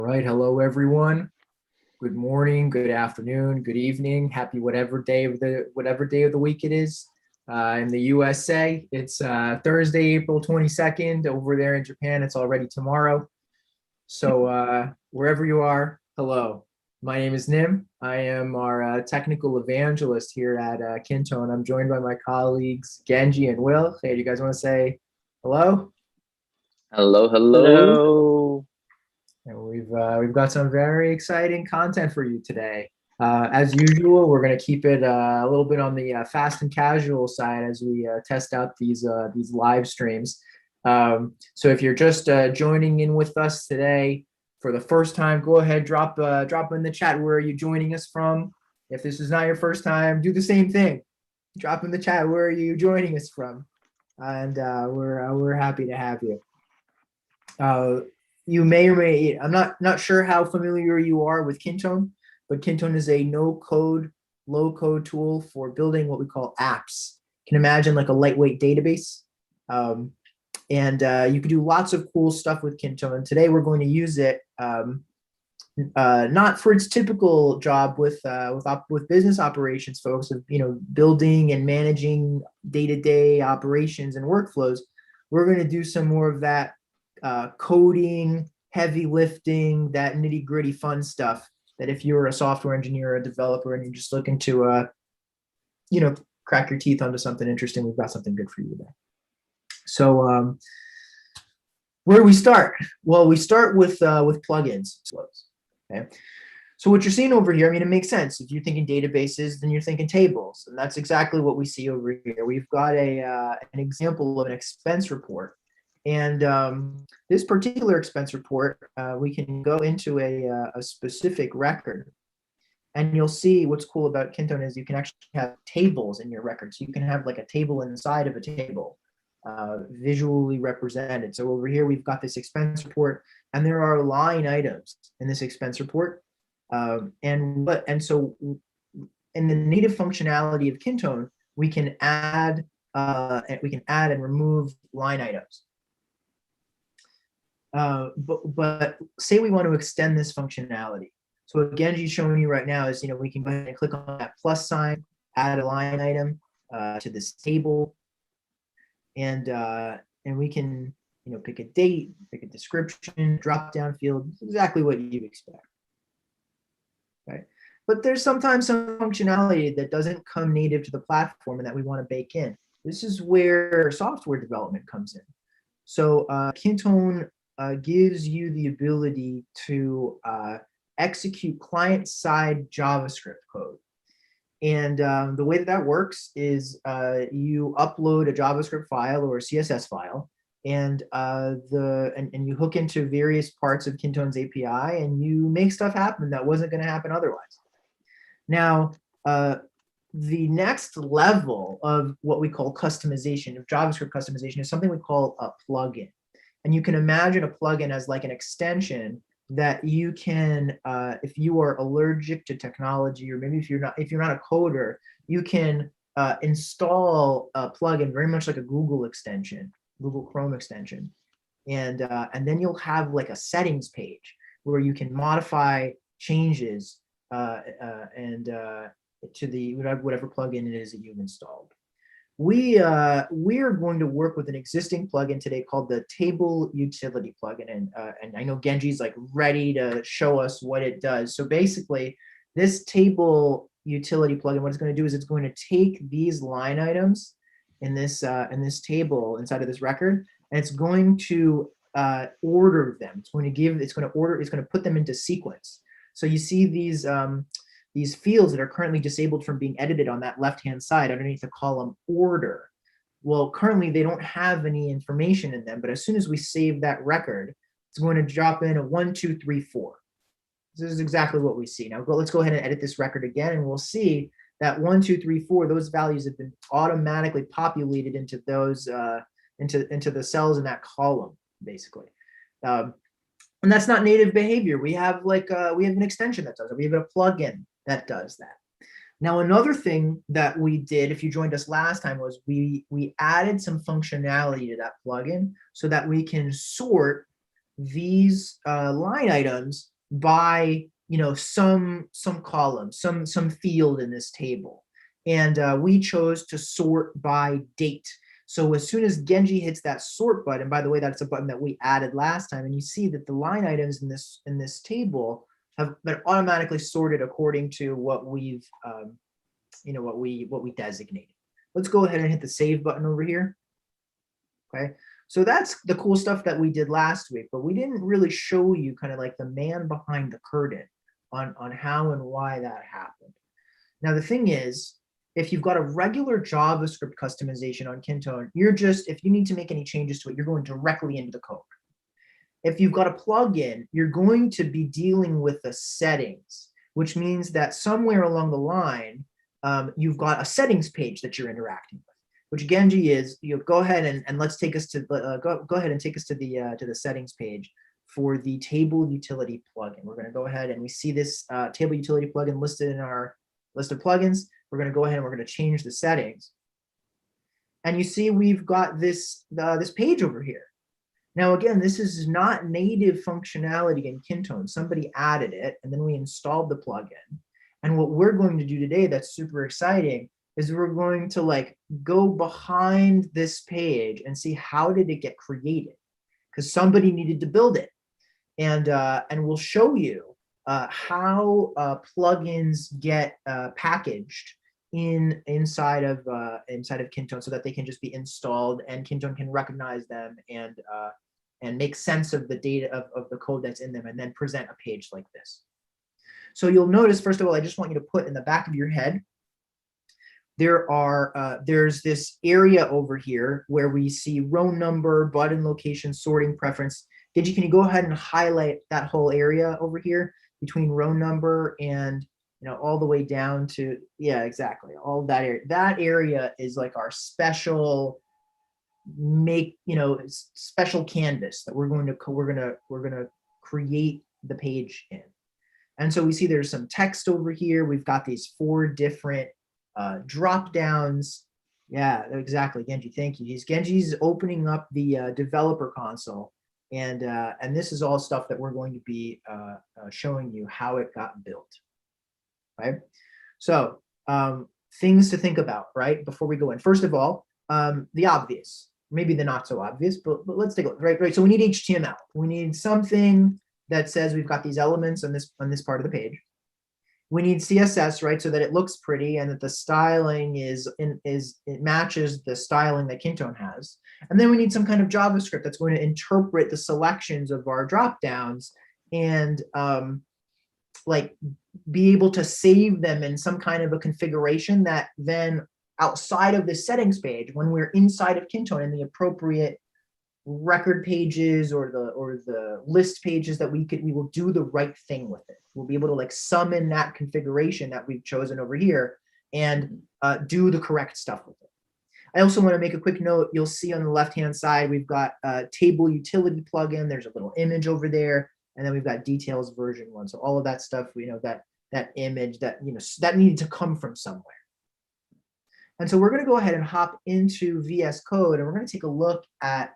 All right, hello everyone. Good morning, good afternoon, good evening, happy whatever day of the week it is. In the USA, it's Thursday, April 22nd. Over there in Japan, it's already tomorrow. So wherever you are, hello. My name is Nim. I am our technical evangelist here at Kintone. I'm joined by my colleagues Genji and Will. Hey, do you guys want to say hello? Hello, hello. Hello. And we've got some very exciting content for you today. As usual, we're going to keep it a little bit on the fast and casual side as we test out these live streams. So if you're just joining in with us today for the first time, go ahead, drop in the chat where are you joining us from. If this is not your first time, do the same thing. Drop in the chat where are you joining us from, and we're happy to have you. You may or may, I'm not sure how familiar you are with Kintone, but Kintone is a no-code, low-code tool for building what we call apps. You can imagine like a lightweight database. And you can do lots of cool stuff with Kintone. And today we're going to use it not for its typical job with business operations folks of building and managing day-to-day operations and workflows. We're going to do some more of that coding, heavy lifting, that nitty gritty fun stuff that if you're a software engineer or a developer and you're just looking to, crack your teeth onto something interesting, we've got something good for you today. So where do we start? Well, we start with plugins. Okay. So what you're seeing over here, I mean, it makes sense. If you're thinking databases, then you're thinking tables. And that's exactly what we see over here. We've got an example of an expense report. And this particular expense report, we can go into a specific record. And you'll see what's cool about Kintone is you can actually have tables in your record. So you can have like a table inside of a table, visually represented. So over here, we've got this expense report, and there are line items in this expense report. So in the native functionality of Kintone, we can add and remove line items. But say we want to extend this functionality. So what Genji's showing you right now is, we can go ahead and click on that plus sign, add a line item to this table, and we can, pick a date, pick a description, drop down field, exactly what you expect. Right? But there's sometimes some functionality that doesn't come native to the platform and that we want to bake in. This is where software development comes in. So Kintone gives you the ability to execute client-side JavaScript code. And the way that works is you upload a JavaScript file or a CSS file, and you hook into various parts of Kintone's API, and you make stuff happen that wasn't going to happen otherwise. Now, the next level of what we call customization, of JavaScript customization, is something we call a plugin. And you can imagine a plugin as like an extension that you can, if you are allergic to technology, or maybe if you're not a coder, you can install a plugin very much like a Google extension, Google Chrome extension, and then you'll have like a settings page where you can modify changes to the whatever plugin it is that you've installed. We are going to work with an existing plugin today called the Table Utility plugin, and I know Genji's like ready to show us what it does. So basically, this Table Utility plugin, what it's going to do is it's going to take these line items in this table inside of this record, and it's going to order them. It's going to put them into sequence. So you see these fields that are currently disabled from being edited on that left-hand side underneath the column order. Well, currently they don't have any information in them, but as soon as we save that record, it's going to drop in a 1, 2, 3, 4. This is exactly what we see. Now let's go ahead and edit this record again, and we'll see that 1, 2, 3, 4, those values have been automatically populated into those into the cells in that column, basically. And that's not native behavior. We have an extension that does it. We have a plugin that does that. Now, another thing that we did, if you joined us last time, was we added some functionality to that plugin so that we can sort these line items by, some column, some field in this table. And we chose to sort by date. So as soon as Genji hits that sort button, by the way, that's a button that we added last time, and you see that the line items in this table have been automatically sorted according to what we've what we designated. Let's go ahead and hit the save button over here. Okay, so that's the cool stuff that we did last week, but we didn't really show you kind of like the man behind the curtain on how and why that happened. Now the thing is, if you've got a regular JavaScript customization on Kintone, if you need to make any changes to it, you're going directly into the code. If you've got a plugin, you're going to be dealing with the settings, which means that somewhere along the line, you've got a settings page that you're interacting with, which Genji is. Go ahead and let's take us to go ahead and take us to the settings page for the table utility plugin. We're going to go ahead and we see this table utility plugin listed in our list of plugins. We're going to go ahead and we're going to change the settings. And you see we've got this page over here. Now, again, this is not native functionality in Kintone. Somebody added it, and then we installed the plugin. And what we're going to do today that's super exciting is we're going to go behind this page and see how did it get created, because somebody needed to build it. And we'll show you how plugins get packaged inside of Kintone so that they can just be installed and Kintone can recognize them and make sense of the data of the code that's in them and then present a page like this. So you'll notice, first of all, I just want you to put in the back of your head, there's this area over here where we see row number, button location, sorting preference. Genji, can you go ahead and highlight that whole area over here between row number and all the way down to, yeah, exactly, all that area. That area is like our special special canvas that we're going to create the page in. And so we see there's some text over here. We've got these 4 different drop downs. Yeah, exactly, Genji. Thank you. Genji's opening up the developer console, and this is all stuff that we're going to be showing you how it got built. Right. So things to think about, right, before we go in. First of all, the obvious, maybe the not so obvious, but let's take a look. Right. So we need HTML. We need something that says we've got these elements on this part of the page. We need CSS, right, so that it looks pretty and that the styling it matches the styling that Kintone has. And then we need some kind of JavaScript that's going to interpret the selections of our drop downs and be able to save them in some kind of a configuration that then outside of the settings page, when we're inside of Kintone in the appropriate record pages or the list pages that we will do the right thing with it. We'll be able to summon that configuration that we've chosen over here and do the correct stuff with it. I also want to make a quick note. You'll see on the left-hand side, we've got a table utility plugin. There's a little image over there. And then we've got details version 1. So all of that stuff, that image that needed to come from somewhere. And so we're going to go ahead and hop into VS Code, and we're going to take a look at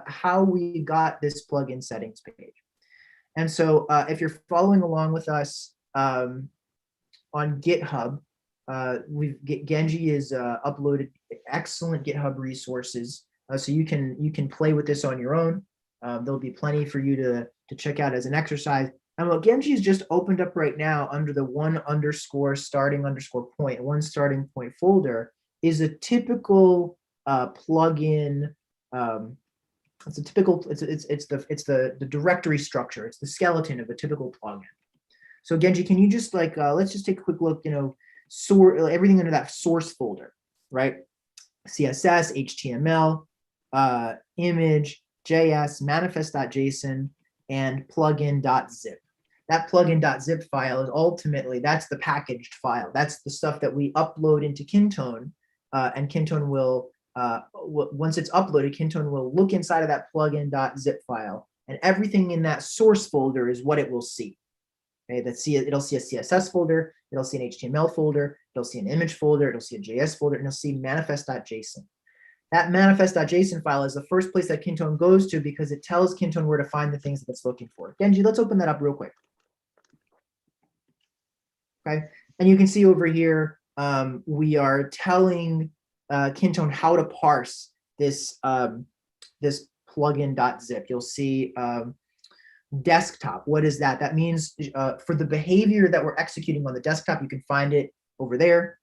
how we got this plugin settings page. And so if you're following along with us on GitHub, Genji has uploaded excellent GitHub resources, so you can play with this on your own. There'll be plenty for you to check out as an exercise. And what Genji has just opened up right now under the one starting point folder is a typical plugin. It's the directory structure. It's the skeleton of a typical plugin. So Genji, can you just let's just take a quick look, sort everything under that source folder, right? CSS, HTML, image, JS, manifest.json, and plugin.zip. That plugin.zip file is ultimately, that's the packaged file. That's the stuff that we upload into Kintone, and Kintone will, once it's uploaded, Kintone will look inside of that plugin.zip file, and everything in that source folder is what it will see. Okay, it'll see a CSS folder, it'll see an HTML folder, it'll see an image folder, it'll see a JS folder, and it'll see manifest.json. that manifest.json file is the first place that Kintone goes to because it tells Kintone where to find the things that it's looking for. Genji, let's open that up real quick. Okay, and you can see over here, we are telling Kintone how to parse this, this plugin.zip. You'll see desktop. What is that? That means for the behavior that we're executing on the desktop, you can find it over there.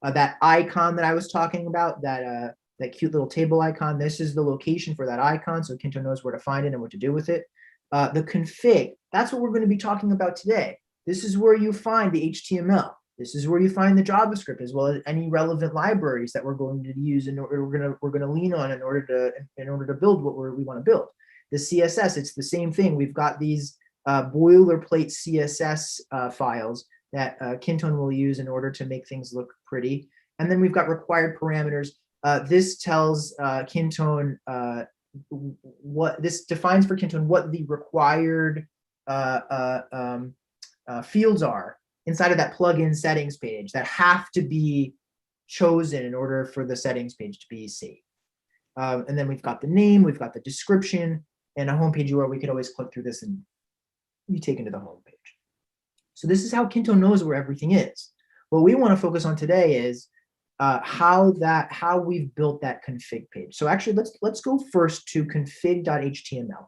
That icon that I was talking about, that cute little table icon, this is the location for that icon, so Kintone knows where to find it and what to do with it. The config, that's what we're going to be talking about today. This is where you find the HTML. This is where you find the JavaScript, as well as any relevant libraries that we're going to use and we're going to lean on in order to build what we want to build. The CSS, it's the same thing. We've got these boilerplate CSS files that Kintone will use in order to make things look pretty. And then we've got required parameters. This tells Kintone this defines for Kintone what the required fields are inside of that plugin settings page that have to be chosen in order for the settings page to be saved. And then we've got the name, we've got the description, and a home page where we could always click through this and be taken to the home page. So this is how Kintone knows where everything is. What we want to focus on today is how we've built that config page. So actually, let's go first to config.html.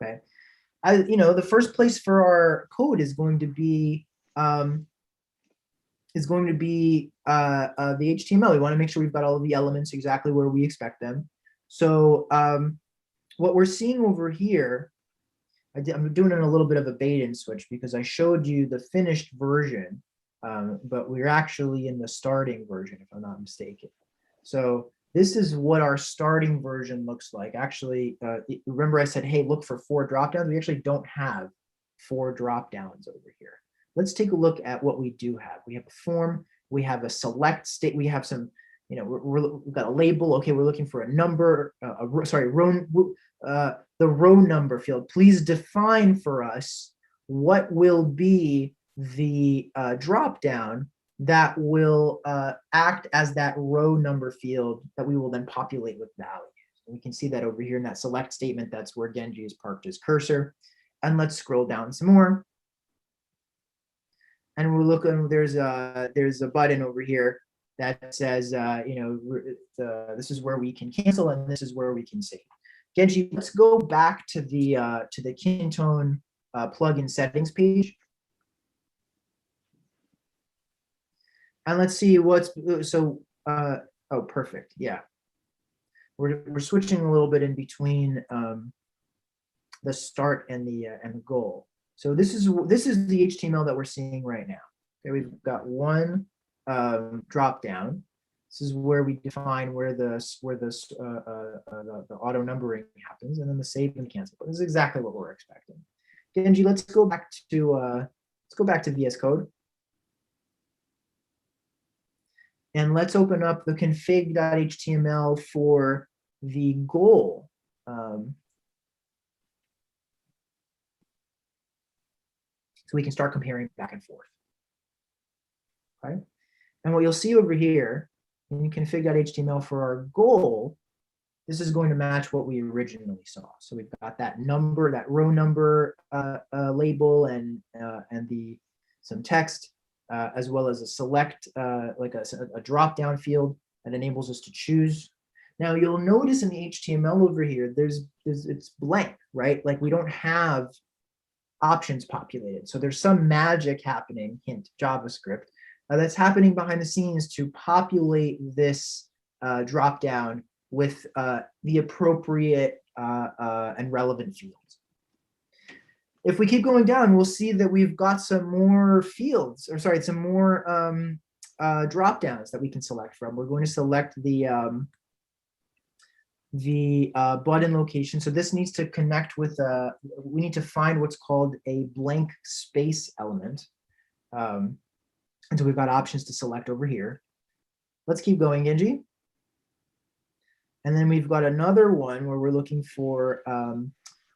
Okay, the first place for our code is going to be the HTML. We want to make sure we've got all of the elements exactly where we expect them. So what we're seeing over here, I'm doing a little bit of a bait and switch because I showed you the finished version, but we're actually in the starting version, if I'm not mistaken. So this is what our starting version looks like. Actually, remember I said, hey, look for 4 dropdowns. We actually don't have 4 dropdowns over here. Let's take a look at what we do have. We have a form, we have a select state, we have some, we've got a label. Okay, we're looking for a number, the row number field. Please define for us what will be the dropdown that will act as that row number field that we will then populate with values. And we can see that over here in that select statement. That's where Genji has parked his cursor. And let's scroll down some more. And we're looking, there's a button over here that says, this is where we can cancel and this is where we can save. Genji, let's go back to the Kintone plugin settings page. And let's see what's, oh, perfect, yeah. We're switching a little bit in between the start and the goal. So this is the HTML that we're seeing right now. Okay, we've got one drop down. This is where we define where the auto numbering happens, and then the save and cancel. This is exactly what we're expecting. Genji, let's go back to VS Code, and let's open up the config.html for the goal. So we can start comparing back and forth. Okay, and what you'll see over here in config.html for our goal, this is going to match what we originally saw. So we've got that number, that row number label, and some text, as well as a select, like a drop-down field that enables us to choose. Now you'll notice in the HTML over here, it's blank, right? Like we don't have options populated. So there's some magic happening, hint JavaScript, that's happening behind the scenes to populate this drop down with the appropriate and relevant fields. If we keep going down, we'll see that we've got some more fields, or sorry, some more drop downs that we can select from. We're going to select the button location. So this needs to connect with, we need to find what's called a blank space element. And so we've got options to select over here. Let's keep going, Genji. And then we've got another one where we're looking for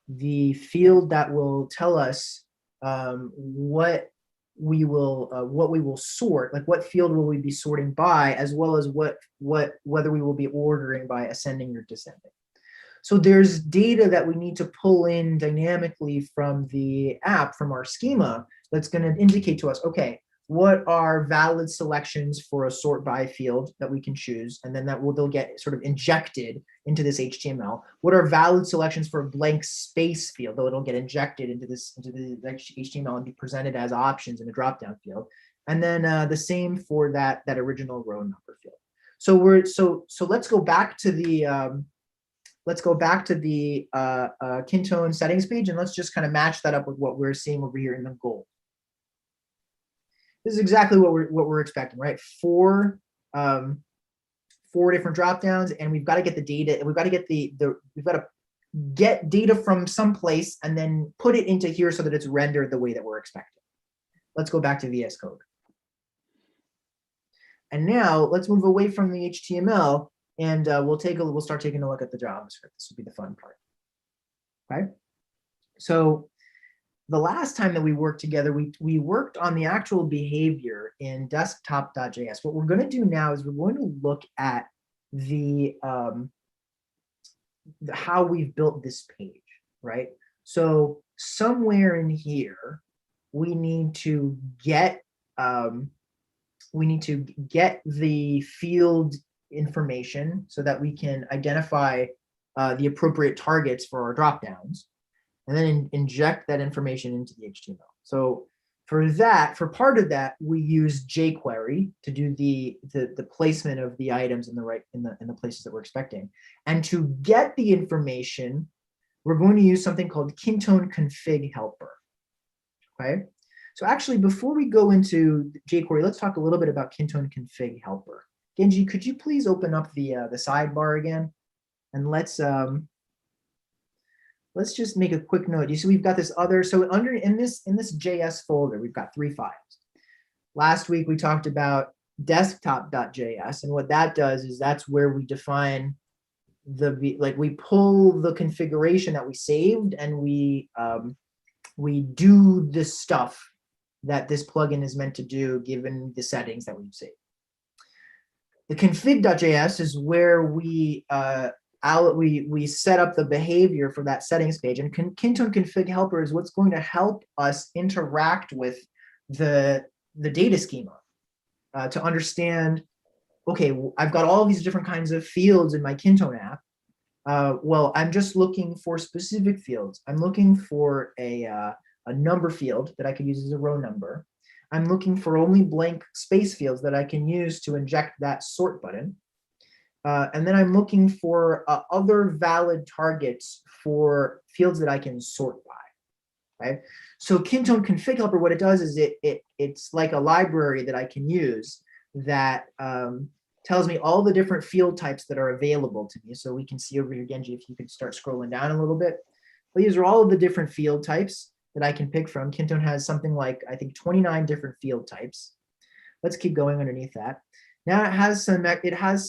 the field that will tell us what what we will sort, like what field will we be sorting by, as well as whether we will be ordering by ascending or descending. So there's data that we need to pull in dynamically from the app, from our schema, that's going to indicate to us, okay, what are valid selections for a sort by field that we can choose, and then they'll get sort of injected into this HTML. What are valid selections for a blank space field, though it'll get injected into the HTML and be presented as options in a drop-down field, and then the same for that original row number field. So let's go back to the Kintone settings page, and let's just kind of match that up with what we're seeing over here in the goal. This is exactly what we're expecting, right? Four different drop downs, and we've got to get the data, and we've got to get we've got to get data from someplace and then put it into here so that it's rendered the way that we're expecting. Let's go back to VS Code. And now let's move away from the HTML, and we'll start taking a look at the JavaScript. This will be the fun part. Okay. So the last time that we worked together, we worked on the actual behavior in desktop.js. What we're going to do now is we're going to look at how we've built this page, right? So somewhere in here, we need to get the field information so that we can identify the appropriate targets for our dropdowns, and then inject that information into the HTML. So for part of that, we use Jquery to do the placement of the items in the places that we're expecting. And to get the information, we're going to use something called Kintone config helper. Okay. So actually, before we go into Jquery, let's talk a little bit about Kintone config helper. Genji, could you please open up the sidebar again, and let's just make a quick note. You see, we've got this other, so in this JS folder, we've got 3 files. Last week, we talked about desktop.js, and what that does is that's where we define we pull the configuration that we saved, and we do the stuff that this plugin is meant to do given the settings that we've saved. The config.js is where we set up the behavior for that settings page, and Kintone config helper is what's going to help us interact with the data schema to understand, okay, I've got all these different kinds of fields in my Kintone app. Well, I'm just looking for specific fields. I'm looking for a number field that I could use as a row number. I'm looking for only blank space fields that I can use to inject that sort button. And then I'm looking for other valid targets for fields that I can sort by. Right? So Kintone config helper, what it does is it's like a library that I can use that tells me all the different field types that are available to me. So we can see over here, Genji, if you could start scrolling down a little bit. But these are all of the different field types that I can pick from. Kintone has something like, I think, 29 different field types. Let's keep going underneath that. Now it has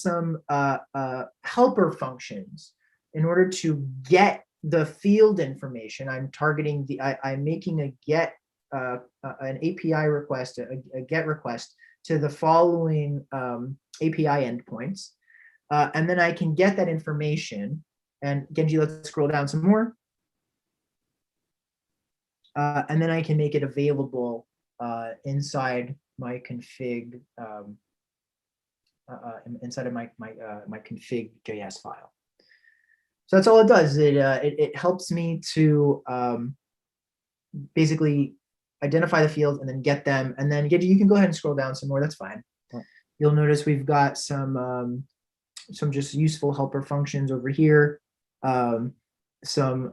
some helper functions in order to get the field information. I'm targeting I'm making a get an API request, a get request to the following API endpoints, and then I can get that information. And Genji, let's scroll down some more. And then I can make it available inside my config, inside of my config.js file. So that's all it does. It helps me to basically identify the fields and then get them. And then you can go ahead and scroll down some more. That's fine. You'll notice we've got some just useful helper functions over here. Some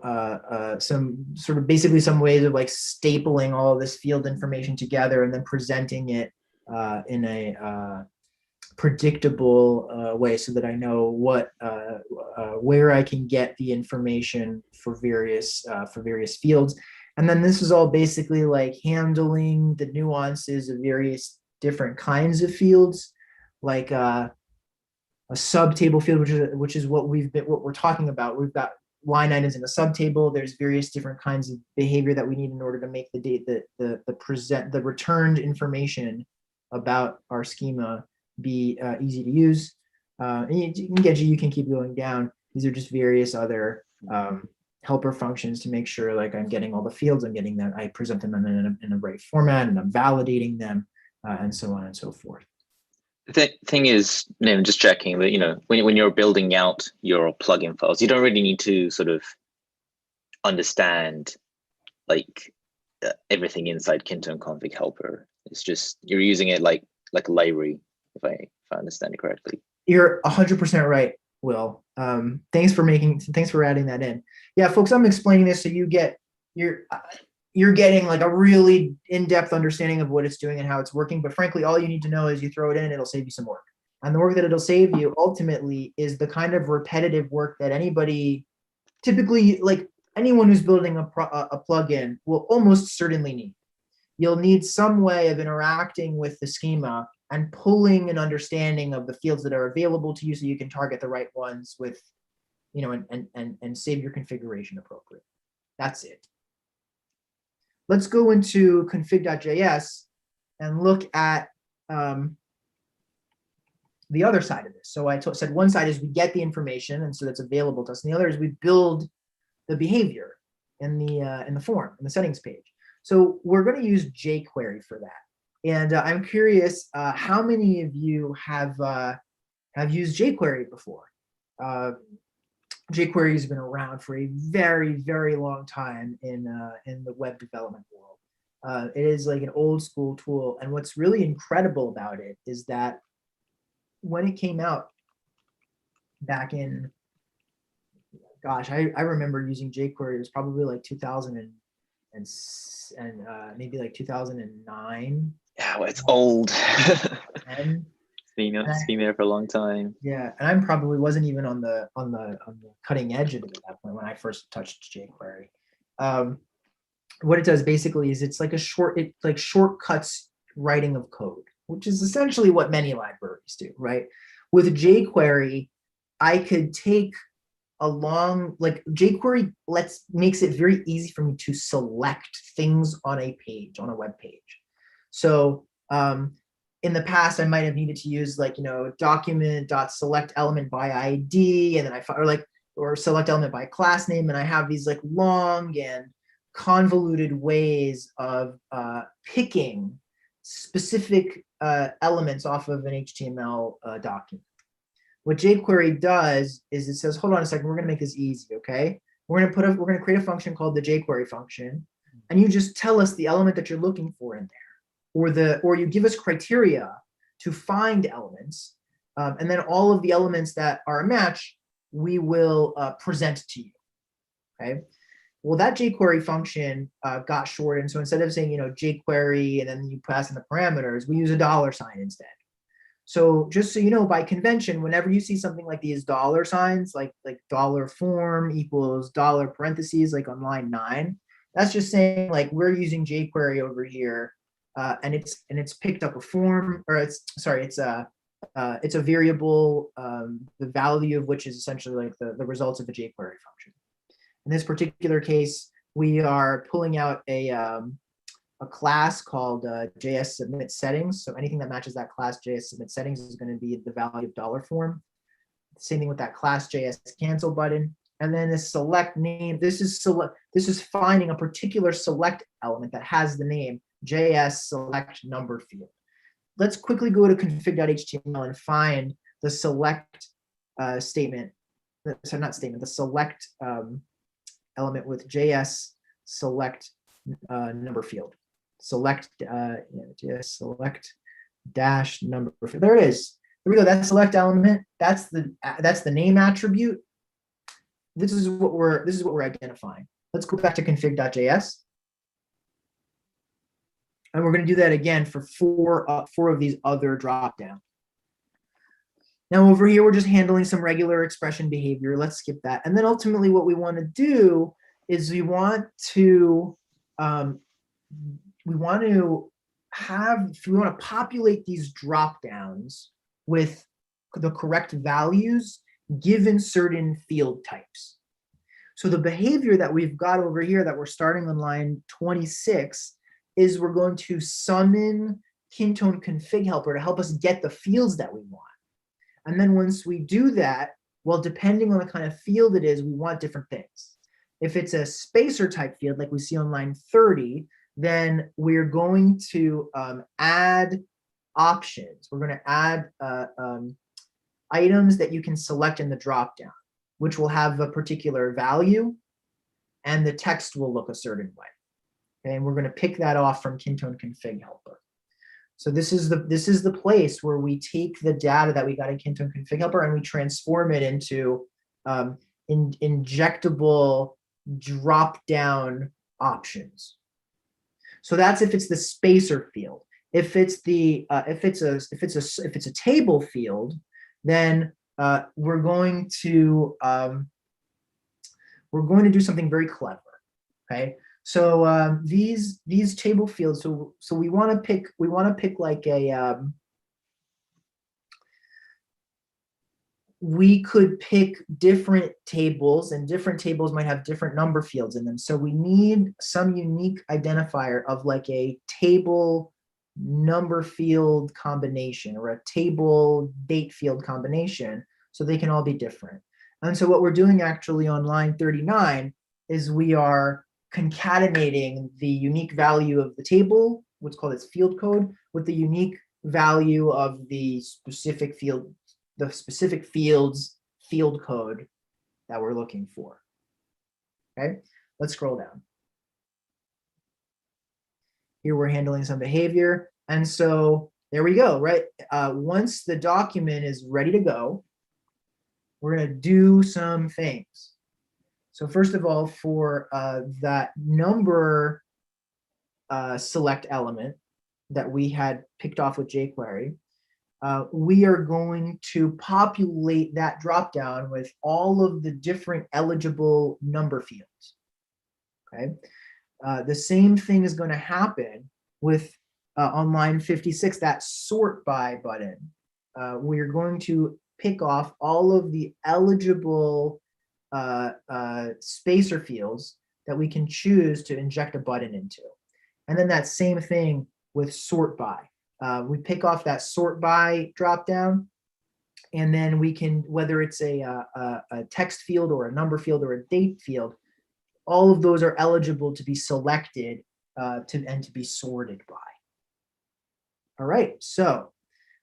sort of basically some ways of like stapling all of this field information together and then presenting it in a predictable way so that I know where I can get the information for various fields. And then this is all basically like handling the nuances of various different kinds of fields, like a subtable field, which is what we're talking about. We've got line items in a subtable. There's various different kinds of behavior that we need in order to make the returned information about our schema be easy to use. And you can keep going down. These are just various other helper functions to make sure like I'm getting all the fields, I'm getting them, I present them in the right format, and I'm validating them, and so on and so forth. The thing is, just checking that, when you're building out your plugin files, you don't really need to sort of understand like everything inside Kintone config helper. It's just you're using it like a library, if I understand it correctly. You're 100% right, Will. Thanks for adding that in. Yeah, folks, I'm explaining this so you're getting like a really in-depth understanding of what it's doing and how it's working. But frankly, all you need to know is you throw it in, it'll save you some work. And the work that it'll save you ultimately is the kind of repetitive work that anybody, typically like anyone who's building a plugin will almost certainly need. You'll need some way of interacting with the schema and pulling an understanding of the fields that are available to you so you can target the right ones with, and save your configuration appropriately. That's it. Let's go into config.js and look at the other side of this. So I said one side is we get the information, and so that's available to us, and the other is we build the behavior in the form, in the settings page. So we're going to use Jquery for that. And I'm curious, how many of you have used Jquery before? Jquery has been around for a very, very long time in the web development world. It is like an old school tool, and what's really incredible about it is that when it came out back in, gosh, I remember using Jquery. It was probably like 2000 and maybe like 2009. Yeah, well, it's old. And It's been there for a long time. Yeah, and I probably wasn't even on the cutting edge of it at that point when I first touched Jquery. What it does basically is it's like it shortcuts writing of code, which is essentially what many libraries do, right? With Jquery, I could take Jquery makes it very easy for me to select things on a page, on a web page. So in the past, I might have needed to use document.select element by ID, and then or select element by class name, and I have these like long and convoluted ways of picking specific elements off of an HTML document. What Jquery does is it says, hold on a second, we're going to make this easy, okay? We're going to create a function called the Jquery function, and you just tell us the element that you're looking for in there, or you give us criteria to find elements, and then all of the elements that are a match, we will present to you, okay? Well, that Jquery function got shortened, so instead of saying, Jquery, and then you pass in the parameters, we use a $sign instead. So just so you know, by convention, whenever you see something like these $signs, like $form equals $parentheses, like on line 9, that's just saying like we're using Jquery over here, and it's picked up a form, or it's a variable, the value of which is essentially like the results of a Jquery function. In this particular case, we are pulling out a class called JS submit settings. So anything that matches that class JS submit settings is going to be the value of $form. Same thing with that class JS cancel button. And then this select name, this is finding a particular select element that has the name JS select number field. Let's quickly go to config.html and find the select statement. So not statement, the select element with JS select number field. Select JS select dash number field. There it is. Here we go. That select element. That's the name attribute. This is what we're identifying. Let's go back to config.js, and we're going to do that again for four of these other dropdowns. Now over here, we're just handling some regular expression behavior. Let's skip that. And then ultimately what we want to do is we want to populate these dropdowns with the correct values given certain field types. So the behavior that we've got over here that we're starting on line 26 is we're going to summon Kintone config helper to help us get the fields that we want. And then once we do that, well, depending on the kind of field it is, we want different things. If it's a spacer type field, like we see on line 30, then we're going to add options. We're going to add items that you can select in the dropdown, which will have a particular value, and the text will look a certain way. Okay, and we're going to pick that off from Kintone config helper. So this is the place where we take the data that we got in Kintone config helper and we transform it into injectable drop-down options. So that's if it's the spacer field. If it's a table field, then we're going to do something very clever. Okay, so these table fields. So we want to pick like a we could pick different tables, and different tables might have different number fields in them. So we need some unique identifier of like a table number field combination or a table date field combination, so they can all be different. And so what we're doing actually on line 39 is we are concatenating the unique value of the table, what's called its field code, with the unique value of the specific field, the specific field's field code that we're looking for. Okay, let's scroll down. Here we're handling some behavior. And so there we go, right? Once the document is ready to go, we're going to do some things. So first of all, for that number select element that we had picked off with Jquery, we are going to populate that dropdown with all of the different eligible number fields. Okay. The same thing is going to happen with on line 56, that sort by button. We're going to pick off all of the eligible spacer fields that we can choose to inject a button into. And then that same thing with sort by. We pick off that sort by dropdown, and then we can, whether it's a text field or a number field or a date field, all of those are eligible to be selected and to be sorted by. All right, so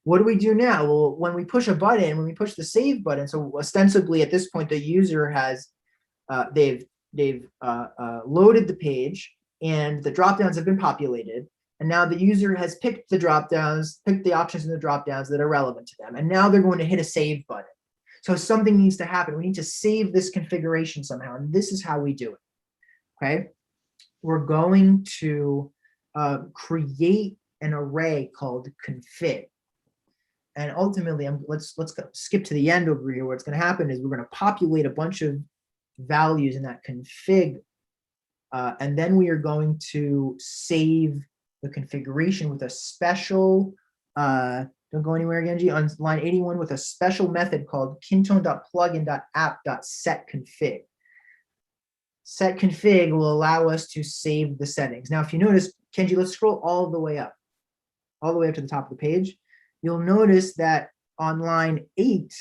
what do we do now? Well, when we push a button, when we push the save button, so ostensibly at this point the user has they've loaded the page and the dropdowns have been populated, and now the user has picked the dropdowns, picked the options in the dropdowns that are relevant to them, and now they're going to hit a save button. So something needs to happen. We need to save this configuration somehow, and this is how we do it. Okay, we're going to create an array called config. And ultimately, let's skip to the end over here. What's going to happen is we're going to populate a bunch of values in that config, and then we are going to save the configuration with a special, don't go anywhere, Genji, on line 81 with a special method called Kintone.plugin.app.setConfig. SetConfig will allow us to save the settings. Now, if you notice, Kenji, let's scroll all the way up to the top of the page. You'll notice that on line 8,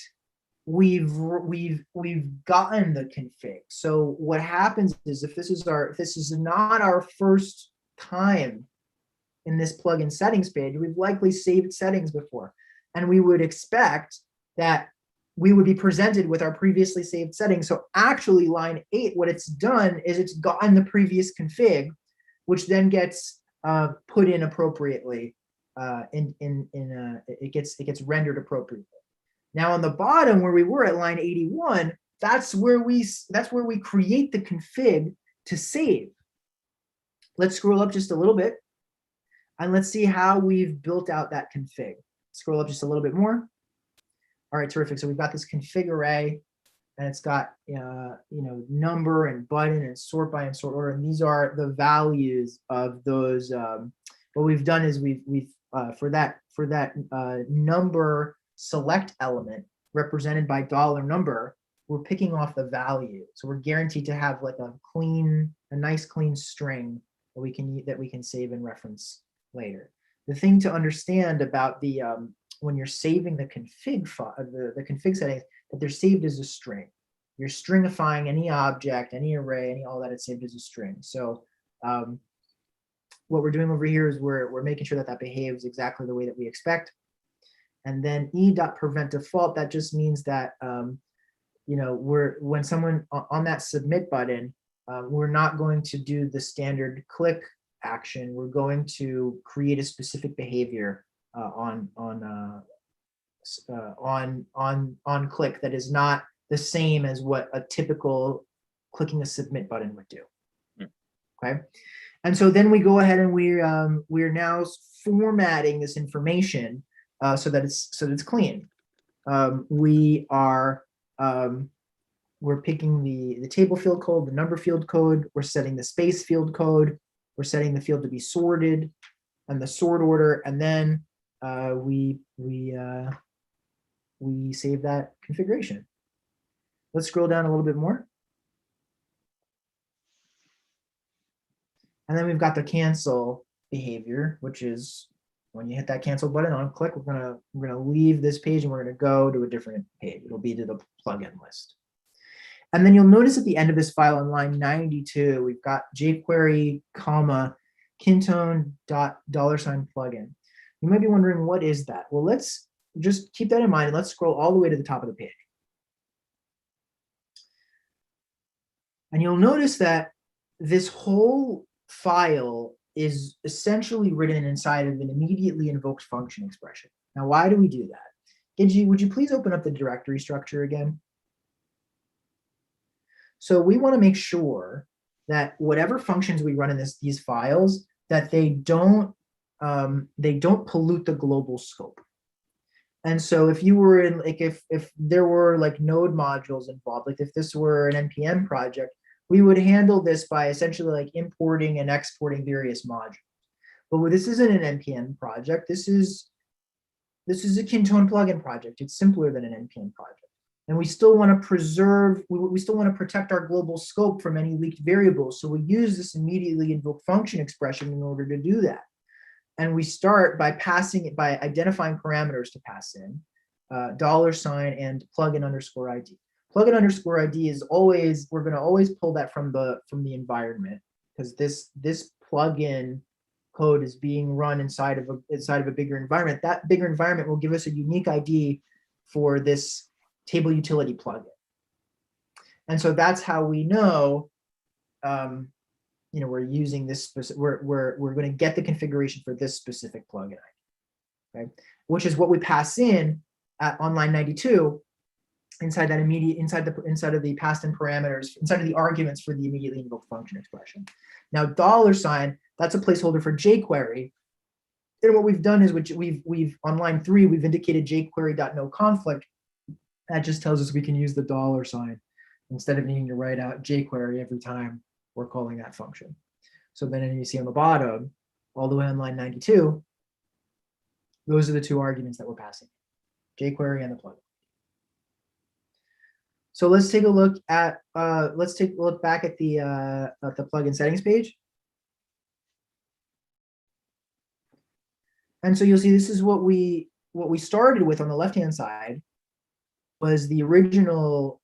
we've gotten the config. So what happens is if this is not our first time in this plugin settings page, we've likely saved settings before, and we would expect that we would be presented with our previously saved settings. So actually line 8, what it's done is it's gotten the previous config, which then gets put in appropriately. It gets rendered appropriately. Now on the bottom where we were at line 81, that's where we create the config to save. Let's scroll up just a little bit, and let's see how we've built out that config. Scroll up just a little bit more. All right, terrific. So we've got this config array, and it's got number and button and sort by and sort order, and these are the values of those. What we've done is we've for that number select element represented by $number, we're picking off the value. So we're guaranteed to have like a nice clean string that we can save and reference later. The thing to understand about the when you're saving the config file, the config settings, that they're saved as a string. You're stringifying any object, any array, all that, it's saved as a string. So what we're doing over here is we're making sure that that behaves exactly the way that we expect. And then e.prevent default, that just means that you know, when someone on that submit button, we're not going to do the standard click action. We're going to create a specific behavior on click that is not the same as what a typical clicking a submit button would do. Okay, and so then we go ahead and we're now formatting this information so that it's clean. We're picking the table field code, the number field code. We're setting the space field code. We're setting the field to be sorted and the sort order, and then we save that configuration. Let's scroll down a little bit more. And then we've got the cancel behavior, which is when you hit that cancel button on click, we're gonna leave this page and we're gonna go to a different page. It'll be to the plugin list. And then you'll notice at the end of this file on line 92, we've got jQuery, comma, Kintone $plugin. You might be wondering, what is that? Well, let's just keep that in mind and let's scroll all the way to the top of the page. And you'll notice that this whole file is essentially written inside of an immediately invoked function expression. Now, why do we do that? Genji, would you please open up the directory structure again? So we want to make sure that whatever functions we run in these files, that they don't pollute the global scope. And so if you were in, like, if there were like node modules involved, like if this were an NPM project, we would handle this by essentially like importing and exporting various modules. But this isn't an NPM project. This is a Kintone plugin project. It's simpler than an NPM project. And we still want to preserve, we still want to protect our global scope from any leaked variables. So we use this immediately invoked function expression in order to do that. And we start by identifying parameters to pass in, $ and plugin_ID. Plugin_ID is always, we're going to always pull that from the environment, because this plugin code is being run inside of a bigger environment. That bigger environment will give us a unique ID for this table utility plugin. And so that's how we know, you know, we're using this specific, we're going to get the configuration for this specific plugin ID, okay? Which is what we pass in on line 92 inside that inside of the passed in parameters, inside of the arguments for the immediately invoked function expression. Now, $, that's a placeholder for jQuery. And what we've done is we've on line 3, we've indicated jQuery.noConflict. That just tells us we can use the $ instead of needing to write out jQuery every time we're calling that function. So then you see on the bottom, all the way on line 92, those are the two arguments that we're passing, jQuery and the plugin. So let's take a look at back at the plugin settings page. And so you'll see this is what we started with on the left-hand side was the original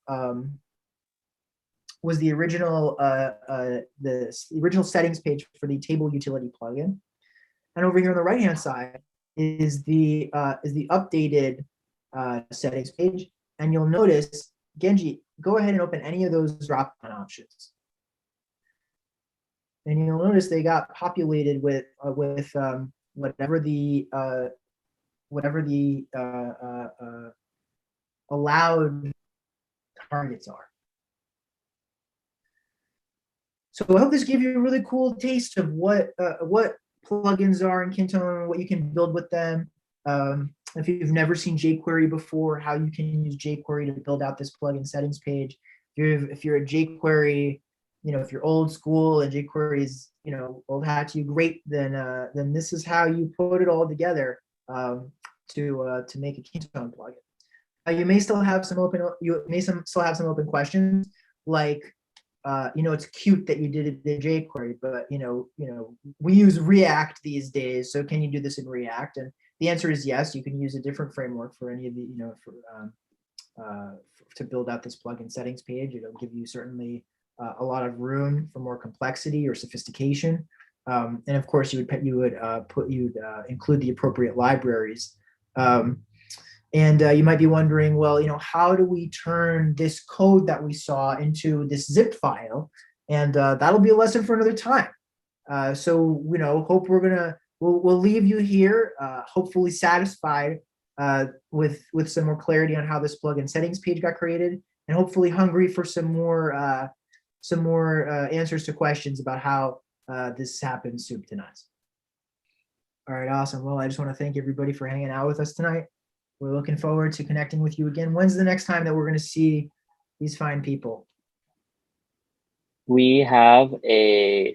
settings page for the table utility plugin. And over here on the right-hand side is the updated settings page. And you'll notice, Genji, go ahead and open any of those drop-down options. And you'll notice they got populated with whatever the allowed targets are. So I hope this gave you a really cool taste of what plugins are in Kintone, what you can build with them. If you've never seen jQuery before, how you can use jQuery to build out this plugin settings page. If you're a jQuery, you know, if you're old school and jQuery is, you know, old hat to you, great. Then this is how you put it all together to make a Kintone plugin. You may still have some open. Still have some open questions, like it's cute that you did it in jQuery, but we use React these days. So can you do this in React? And the answer is yes. You can use a different framework for any of the to build out this plugin settings page. It'll give you certainly a lot of room for more complexity or sophistication. And of course, you would include the appropriate libraries. And you might be wondering, well, how do we turn this code that we saw into this zip file? And that'll be a lesson for another time. So hope we'll leave you here, hopefully satisfied with some more clarity on how this plugin settings page got created, and hopefully hungry for some more answers to questions about how this happens soup to nuts. All right, awesome. Well, I just want to thank everybody for hanging out with us tonight. We're looking forward to connecting with you again. When's the next time that we're going to see these fine people? We have a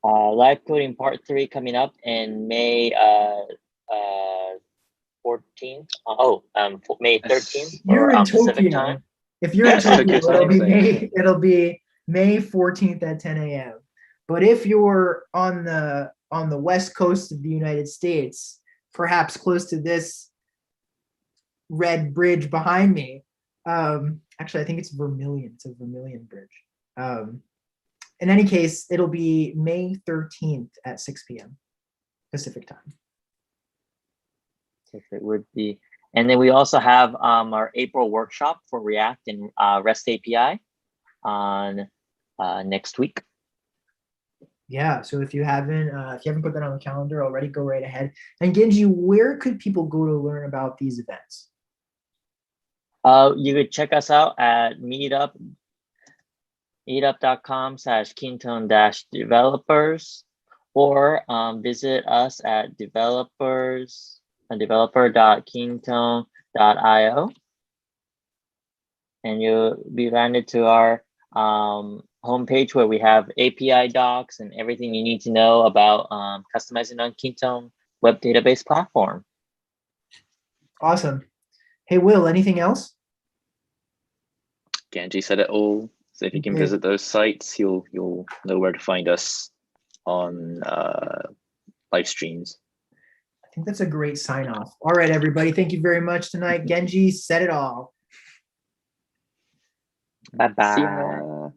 LiveCoding Part 3 coming up in May 14th. May 13th. You're in Pacific Tokyo. time. If you're in Tokyo Tokyo, it'll be May 14th at 10 a.m. But if you're on the west coast of the United States, perhaps close to this red bridge behind me. Actually, I think it's Vermilion. It's a Vermilion bridge. In any case, it'll be May 13th at 6 p.m. Pacific time. If it would be. And then we also have our April workshop for React and REST API on next week. Yeah, so if you haven't put that on the calendar already, go right ahead. And Genji, where could people go to learn about these events? You could check us out at meetup.com/Kintone-developers, or visit us at developer.kintone.io, and you'll be landed to our homepage where we have API docs and everything you need to know about customizing on Kintone web database platform. Awesome. Hey, Will, anything else? Genji said it all. So if you can visit those sites, you'll know where to find us on live streams. I think that's a great sign off. All right, everybody. Thank you very much tonight. Genji said it all. Bye-bye. See ya.